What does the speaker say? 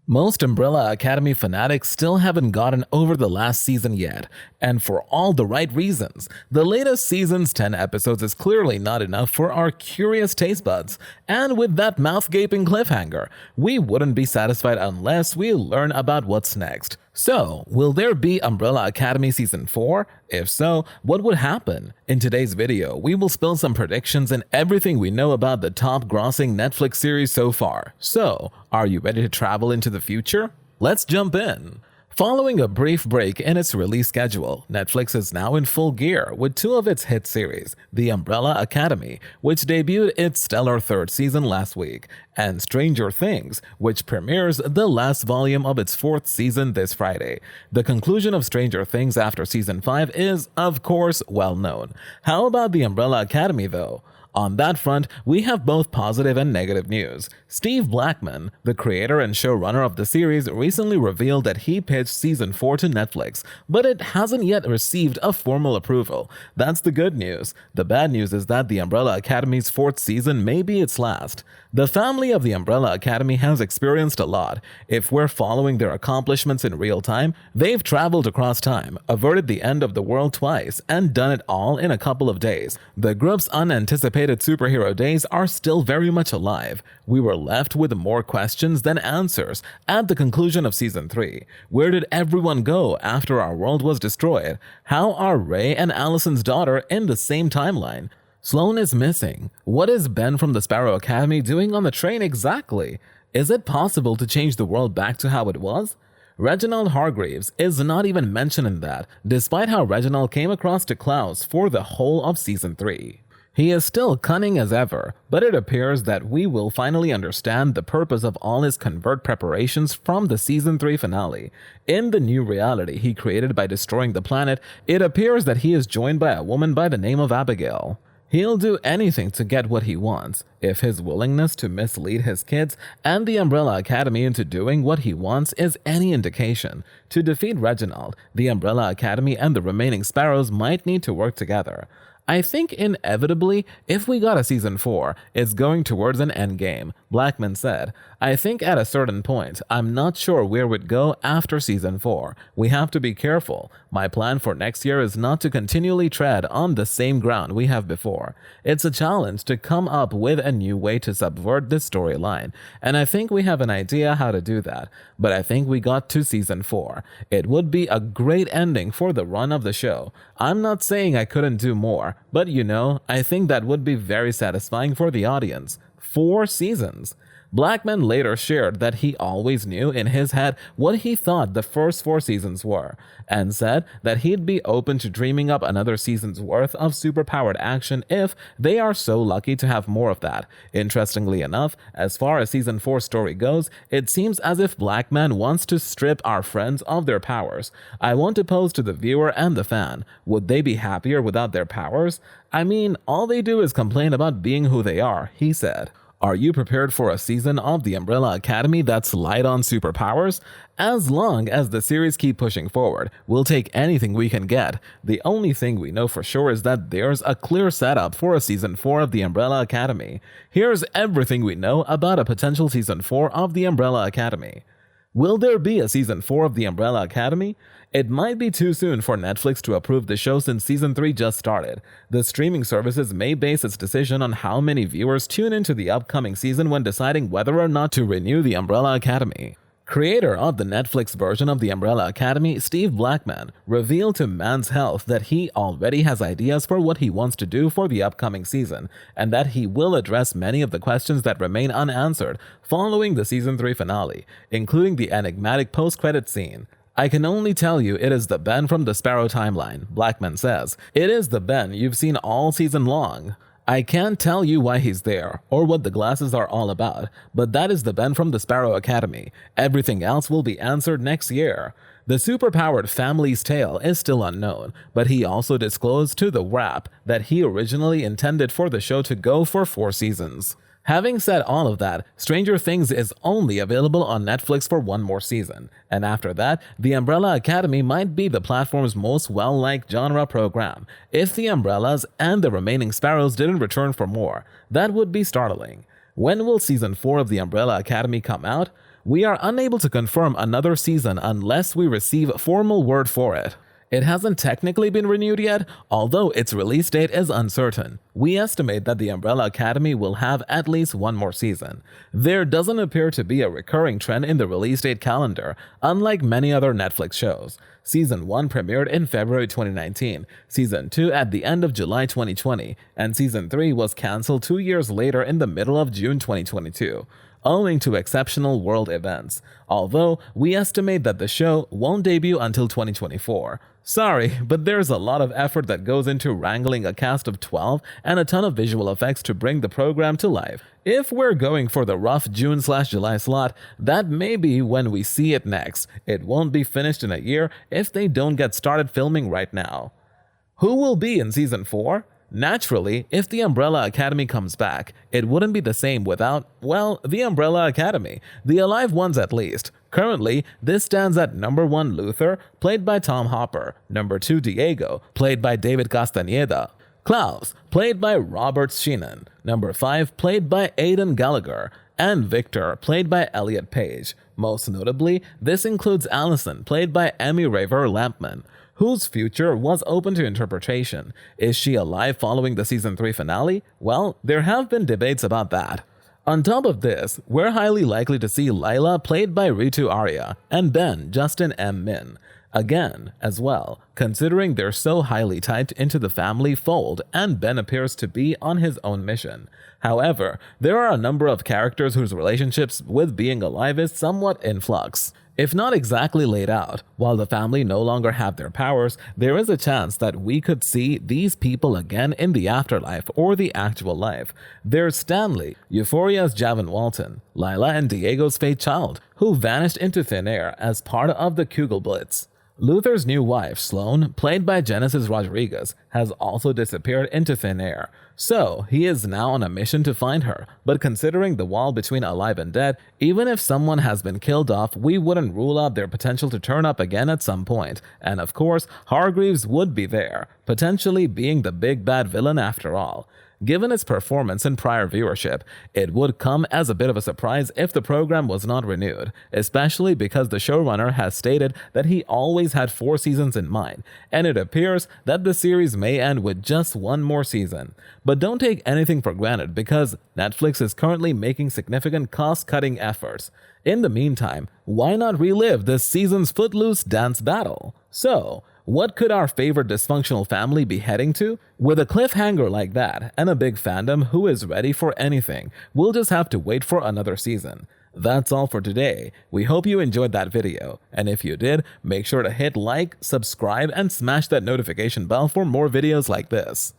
Most Umbrella Academy fanatics still haven't gotten over the last season yet, and for all the right reasons. The latest season's 10 episodes is clearly not enough for our curious taste buds, and with that mouth-gaping cliffhanger, we wouldn't be satisfied unless we learn about what's next. So, will there be Umbrella Academy Season 4? If so, what would happen? In today's video, we will spill some predictions and everything we know about the top-grossing Netflix series so far. So, are you ready to travel into the future? Let's jump in! Following a brief break in its release schedule, Netflix is now in full gear with two of its hit series, The Umbrella Academy, which debuted its stellar third season last week, and Stranger Things, which premieres the last volume of its fourth season this Friday. The conclusion of Stranger Things after season 5 is, of course, well known. How about The Umbrella Academy though? On that front, we have both positive and negative news. Steve Blackman, the creator and showrunner of the series, recently revealed that he pitched Season 4 to Netflix, but it hasn't yet received a formal approval. That's the good news. The bad news is that The Umbrella Academy's fourth season may be its last. The family of The Umbrella Academy has experienced a lot. If we're following their accomplishments in real time, they've traveled across time, averted the end of the world twice, and done it all in a couple of days. The group's unanticipated superhero days are still very much alive. We were left with more questions than answers at the conclusion of Season 3. Where did everyone go after our world was destroyed? How are Ray and Allison's daughter in the same timeline? Sloane is missing. What is Ben from the Sparrow Academy doing on the train exactly? Is it possible to change the world back to how it was? Reginald Hargreaves is not even mentioned in that, despite how Reginald came across to Klaus for the whole of Season 3. He is still cunning as ever, but it appears that we will finally understand the purpose of all his covert preparations from the Season 3 finale. In the new reality he created by destroying the planet, it appears that he is joined by a woman by the name of Abigail. He'll do anything to get what he wants. If his willingness to mislead his kids and the Umbrella Academy into doing what he wants is any indication, to defeat Reginald, the Umbrella Academy and the remaining Sparrows might need to work together. I think inevitably, if we got a Season 4, it's going towards an endgame, Blackman said. I think at a certain point, I'm not sure where we'd go after Season 4. We have to be careful. My plan for next year is not to continually tread on the same ground we have before. It's a challenge to come up with a new way to subvert this storyline, and I think we have an idea how to do that. But I think we got to Season 4. It would be a great ending for the run of the show. I'm not saying I couldn't do more, but you know, I think that would be very satisfying for the audience. 4 seasons. Blackman later shared that he always knew in his head what he thought the first 4 seasons were, and said that he'd be open to dreaming up another season's worth of superpowered action if they are so lucky to have more of that. Interestingly enough, as far as Season 4's story goes, it seems as if Blackman wants to strip our friends of their powers. I want to pose to the viewer and the fan, would they be happier without their powers? I mean, all they do is complain about being who they are, he said. Are you prepared for a season of The Umbrella Academy that's light on superpowers? As long as the series keep pushing forward, we'll take anything we can get. The only thing we know for sure is that there's a clear setup for a Season 4 of The Umbrella Academy. Here's everything we know about a potential Season 4 of The Umbrella Academy. Will there be a Season 4 of The Umbrella Academy? It might be too soon for Netflix to approve the show since Season 3 just started. The streaming services may base its decision on how many viewers tune into the upcoming season when deciding whether or not to renew The Umbrella Academy. Creator of the Netflix version of The Umbrella Academy, Steve Blackman, revealed to Man's Health that he already has ideas for what he wants to do for the upcoming season, and that he will address many of the questions that remain unanswered following the Season 3 finale, including the enigmatic post-credit scene. I can only tell you it is the Ben from the Sparrow timeline, Blackman says. It is the Ben you've seen all season long. I can't tell you why he's there, or what the glasses are all about, but that is the Ben from the Sparrow Academy. Everything else will be answered next year. The superpowered family's tale is still unknown, but he also disclosed to The Wrap that he originally intended for the show to go for 4 seasons. Having said all of that, Stranger Things is only available on Netflix for 1 more season, and after that, The Umbrella Academy might be the platform's most well-liked genre program. If the Umbrellas and the remaining Sparrows didn't return for more, that would be startling. When will Season 4 of The Umbrella Academy come out? We are unable to confirm another season unless we receive formal word for it. It hasn't technically been renewed yet, although its release date is uncertain. We estimate that the Umbrella Academy will have at least one more season. There doesn't appear to be a recurring trend in the release date calendar, unlike many other Netflix shows. Season 1 premiered in February 2019, Season 2 at the end of July 2020, and Season 3 was cancelled 2 years later in the middle of June 2022. Owing to exceptional world events, although we estimate that the show won't debut until 2024. Sorry, but there's a lot of effort that goes into wrangling a cast of 12 and a ton of visual effects to bring the program to life. If we're going for the rough June/July slot, that may be when we see it next. It won't be finished in a year if they don't get started filming right now. Who will be in Season 4? Naturally, if the Umbrella Academy comes back, it wouldn't be the same without, well, the Umbrella Academy, the alive ones at least. Currently, this stands at number 1 Luther, played by Tom Hopper, number 2 Diego, played by David Castañeda, Klaus, played by Robert Sheenan, number 5, played by Aidan Gallagher, and Victor, played by Elliot Page. Most notably, this includes Allison, played by Emmy Raver Lampman, whose future was open to interpretation. Is she alive following the Season 3 finale? Well, there have been debates about that. On top of this, we're highly likely to see Lila, played by Ritu Arya, and Ben, Justin M. Min, again as well, considering they're so highly tied into the family fold and Ben appears to be on his own mission. However, there are a number of characters whose relationships with being alive is somewhat in flux. If not exactly laid out, while the family no longer have their powers, there is a chance that we could see these people again in the afterlife or the actual life. There's Stanley, Euphoria's Javon Walton, Lila and Diego's fate child, who vanished into thin air as part of the Kugel Blitz. Luther's new wife, Sloane, played by Genesis Rodriguez, has also disappeared into thin air. So, he is now on a mission to find her, but considering the wall between alive and dead, even if someone has been killed off, we wouldn't rule out their potential to turn up again at some point. And of course, Hargreaves would be there, potentially being the big bad villain after all. Given its performance in prior viewership, it would come as a bit of a surprise if the program was not renewed, especially because the showrunner has stated that he always had 4 seasons in mind, and it appears that the series may end with just one more season. But don't take anything for granted because Netflix is currently making significant cost-cutting efforts. In the meantime, why not relive this season's Footloose dance battle? So, what could our favorite dysfunctional family be heading to? With a cliffhanger like that and a big fandom who is ready for anything, we'll just have to wait for another season. That's all for today. We hope you enjoyed that video, and if you did, make sure to hit like, subscribe, and smash that notification bell for more videos like this.